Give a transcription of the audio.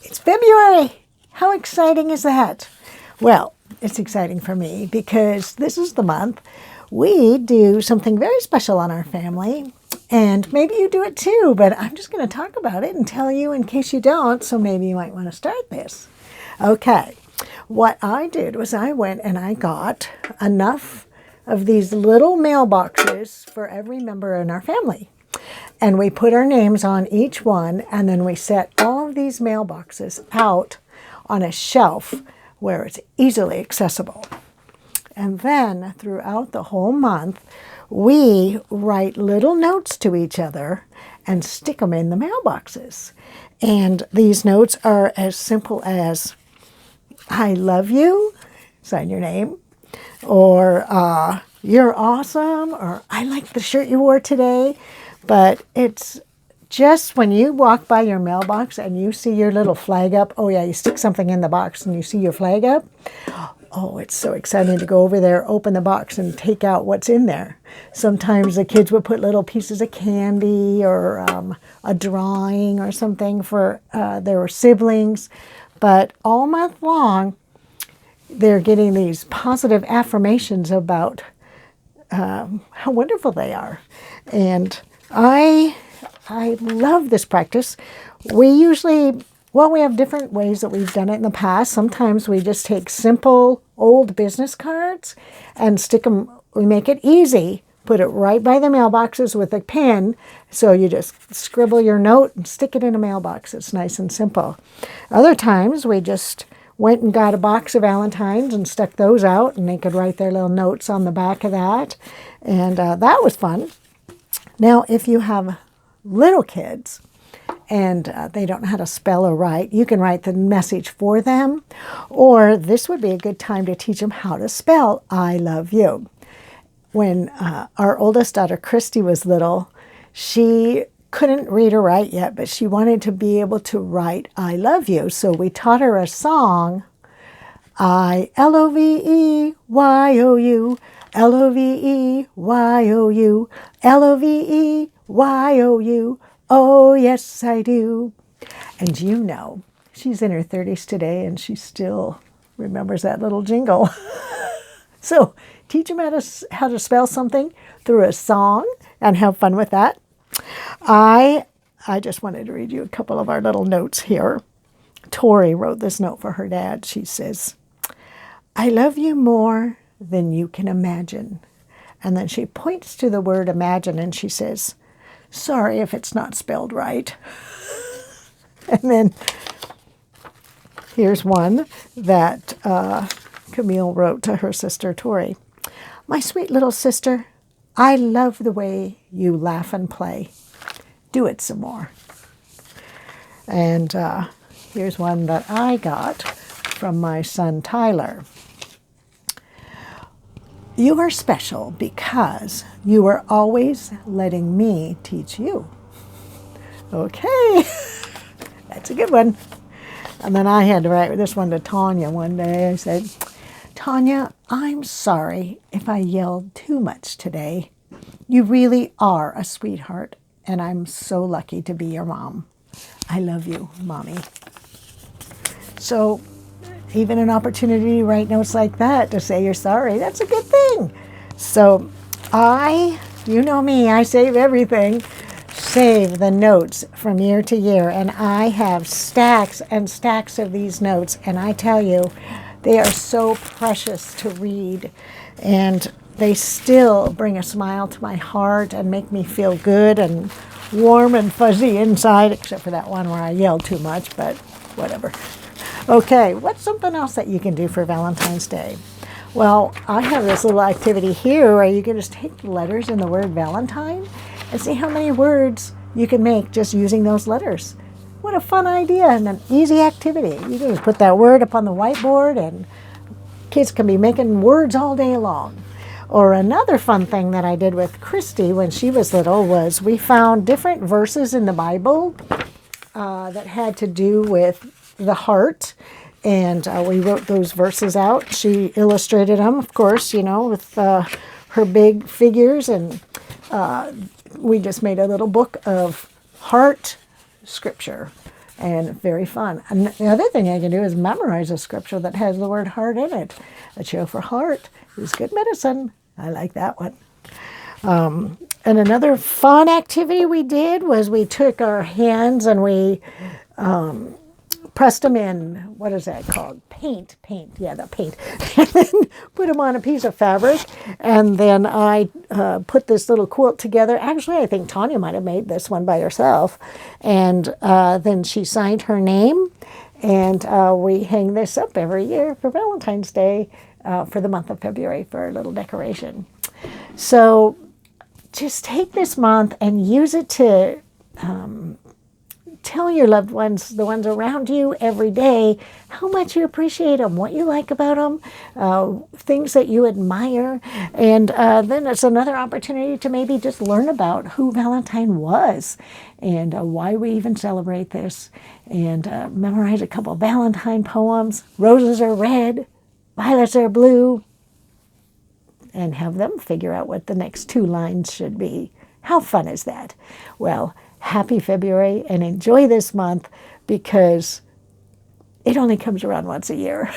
It's February. How exciting is that? Well, it's exciting for me because this is the month we do something very special on our family. And maybe you do it too, but I'm just going to talk about it and tell you in case you don't, so maybe you might want to start this. Okay, what I did was I went and I got enough of these little mailboxes for every member in our family. And we put our names on each one, and then we set all of these mailboxes out on a shelf where it's easily accessible. And then throughout the whole month, we write little notes to each other and stick them in the mailboxes. And these notes are as simple as, I love you, sign your name, or you're awesome, or I like the shirt you wore today. But it's just when you walk by your mailbox and you see your little flag up, oh yeah, you stick something in the box and you see your flag up, oh, it's so exciting to go over there, open the box and take out what's in there. Sometimes the kids would put little pieces of candy or a drawing or something for their siblings. But all month long, they're getting these positive affirmations about how wonderful they are. And I love this practice. We have different ways that we've done it in the past. Sometimes we just take simple old business cards and stick them, we make it easy, put it right by the mailboxes with a pen. So you just scribble your note and stick it in a mailbox. It's nice and simple. Other times we just went and got a box of Valentines and stuck those out, and they could write their little notes on the back of that. And that was fun. Now, if you have little kids and they don't know how to spell or write, you can write the message for them. Or this would be a good time to teach them how to spell I love you. When our oldest daughter, Christy, was little, she couldn't read or write yet, but she wanted to be able to write I love you. So we taught her a song, I-L-O-V-E-Y-O-U, L-O-V-E-Y-O-U, L-O-V-E-Y-O-U, oh yes I do. And you know, she's in her 30s today and she still remembers that little jingle. So teach them how to spell something through a song and have fun with that. I just wanted to read you a couple of our little notes here. Tori wrote this note for her dad. She says, I love you more than you can imagine. And then she points to the word imagine and she says, sorry if it's not spelled right. And then here's one that Camille wrote to her sister Tori. My sweet little sister, I love the way you laugh and play. Do it some more. And here's one that I got from my son Tyler. You are special because you are always letting me teach you. Okay, that's a good one. And then I had to write this one to Tanya one day. I said, Tanya, I'm sorry if I yelled too much today. You really are a sweetheart, and I'm so lucky to be your mom. I love you, Mommy. So even an opportunity to write notes like that to say you're sorry, that's a good thing. So you know me, I save everything. Save the notes from year to year, and I have stacks and stacks of these notes, and I tell you, they are so precious to read, and they still bring a smile to my heart and make me feel good and warm and fuzzy inside, except for that one where I yelled too much, but whatever. Okay, what's something else that you can do for Valentine's Day? Well, I have this little activity here where you can just take the letters in the word Valentine and see how many words you can make just using those letters. What a fun idea and an easy activity. You can just put that word up on the whiteboard and kids can be making words all day long. Or another fun thing that I did with Christy when she was little was we found different verses in the Bible that had to do with the heart. And we wrote those verses out. She illustrated them, of course, with her big figures. And we just made a little book of heart scripture. and very fun. And the other thing I can do is memorize a scripture that has the word heart in it. A cheer for heart is good medicine. I like that one. And another fun activity we did was we took our hands and we pressed them in, what is that called? Paint, yeah, the paint. And then put them on a piece of fabric. And then I put this little quilt together. Actually, I think Tanya might have made this one by herself. And then she signed her name. And we hang this up every year for Valentine's Day for the month of February for a little decoration. So just take this month and use it to tell your loved ones, the ones around you every day, how much you appreciate them, what you like about them, things that you admire. And then it's another opportunity to maybe just learn about who Valentine was and why we even celebrate this. And memorize a couple of Valentine poems. Roses are red, violets are blue. And have them figure out what the next 2 lines should be. How fun is that? Well, happy February and enjoy this month because it only comes around once a year.